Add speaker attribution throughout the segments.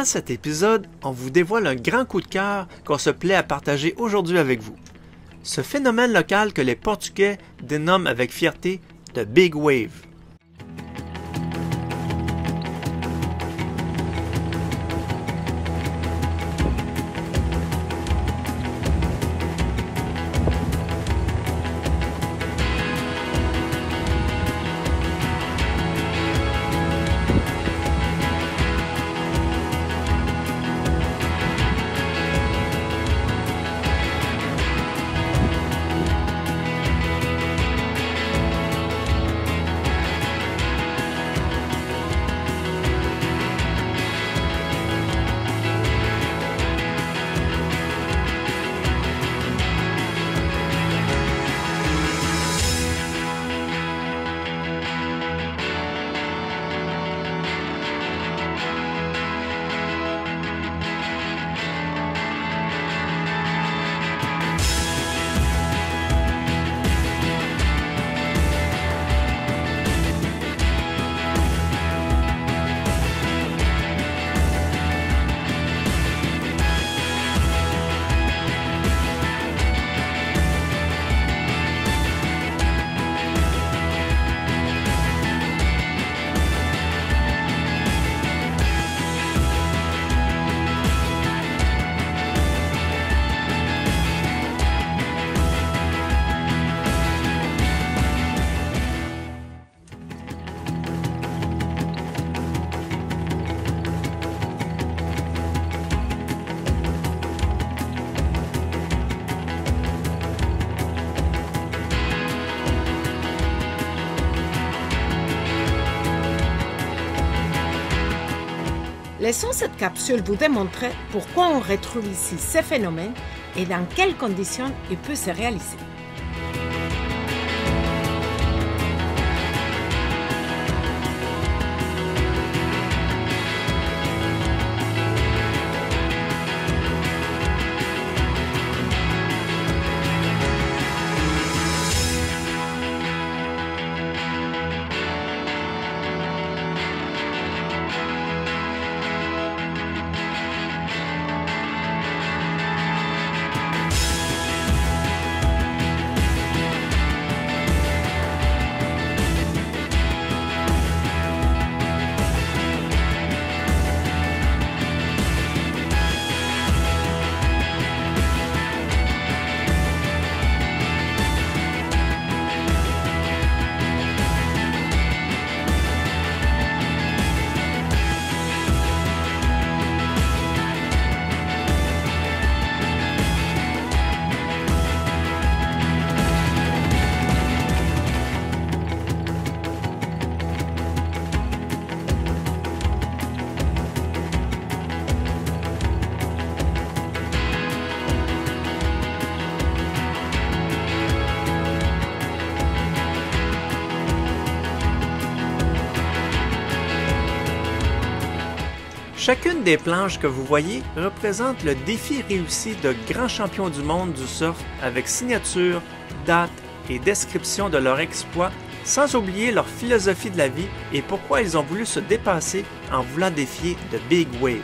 Speaker 1: Dans cet épisode, on vous dévoile un grand coup de cœur qu'on se plaît à partager aujourd'hui avec vous. Ce phénomène local que les Portugais dénomment avec fierté de Big Wave.
Speaker 2: Laissons cette capsule vous démontrer pourquoi on retrouve ici ces phénomènes et dans quelles conditions il peut se réaliser.
Speaker 1: Chacune des planches que vous voyez représente le défi réussi de grands champions du monde du surf avec signature, date et description de leur exploit, sans oublier leur philosophie de la vie et pourquoi ils ont voulu se dépasser en voulant défier de Big Wave.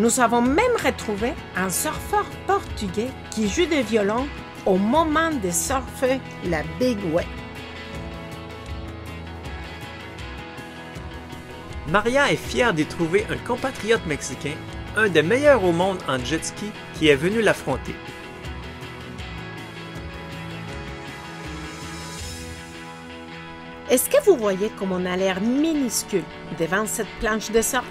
Speaker 2: Nous avons même retrouvé un surfeur portugais qui joue du violon au moment de surfer la Big Wave.
Speaker 1: Maria est fière d'y trouver un compatriote mexicain, un des meilleurs au monde en jet ski, qui est venu l'affronter.
Speaker 2: Est-ce que vous voyez comme on a l'air minuscule devant cette planche de surf?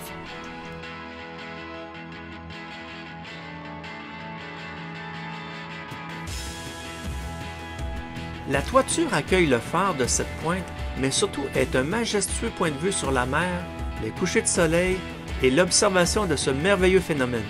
Speaker 1: La toiture accueille le phare de cette pointe, mais surtout est un majestueux point de vue sur la mer, les couchers de soleil et l'observation de ce merveilleux phénomène.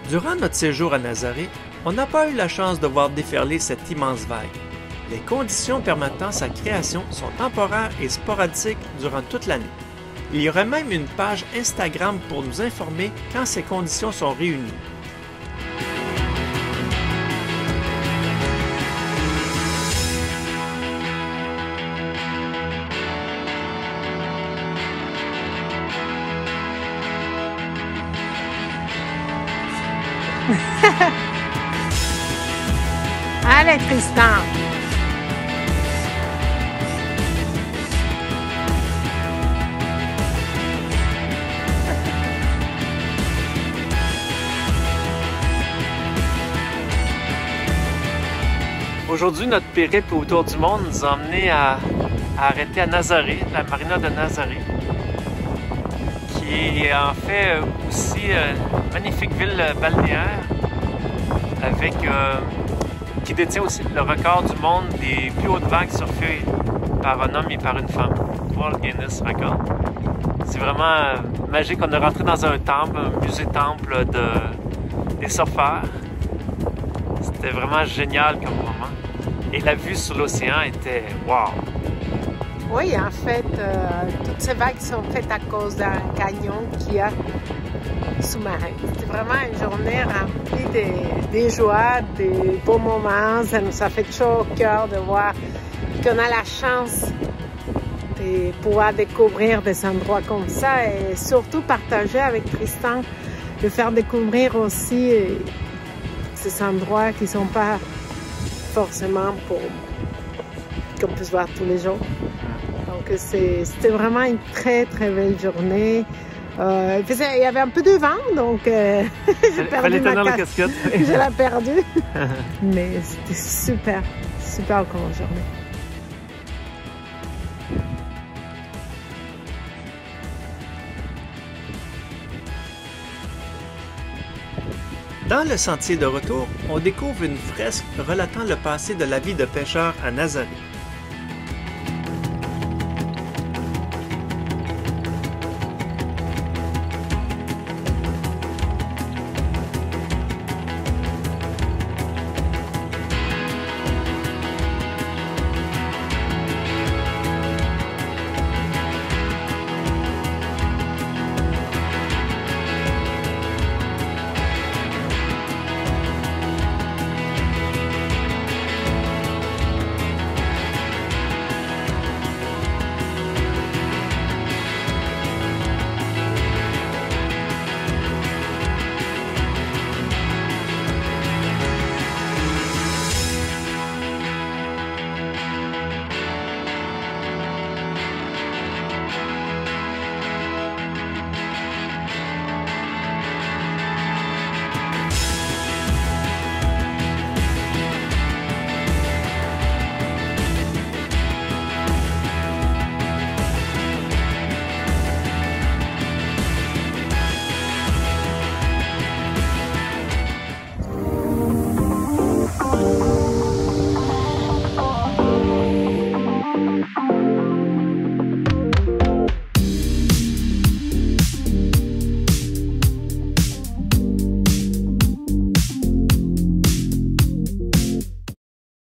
Speaker 1: Durant notre séjour à Nazaré, on n'a pas eu la chance de voir déferler cette immense vague. Les conditions permettant sa création sont temporaires et sporadiques durant toute l'année. Il y aurait même une page Instagram pour nous informer quand ces conditions sont réunies.
Speaker 2: Allez, Tristan!
Speaker 1: Aujourd'hui, notre périple autour du monde nous a emmenés à arrêter à Nazaré, la marina de Nazaré, qui est en fait aussi une magnifique ville balnéaire avec qui détient aussi le record du monde des plus hautes vagues surfées par un homme et par une femme, World Guinness Record. C'est vraiment magique. On est rentré dans un temple, un musée-temple des surfeurs. C'était vraiment génial comme moment. Et la vue sur l'océan était wow!
Speaker 2: Oui, en fait, toutes ces vagues sont faites à cause d'un canyon qu'il y a sous-marin. C'était vraiment une journée remplie de joie, de beaux moments. Ça nous a fait chaud au cœur de voir qu'on a la chance de pouvoir découvrir des endroits comme ça et surtout partager avec Tristan, de faire découvrir aussi ces endroits qui ne sont pas forcément pour qu'on puisse voir tous les jours. Donc c'était vraiment une très très belle journée. Il y avait un peu de vent, donc j'ai perdu ma casquette. Je l'ai perdue. Mais c'était super, super comme journée.
Speaker 1: Dans le sentier de retour, on découvre une fresque relatant le passé de la vie de pêcheur à Nazaré.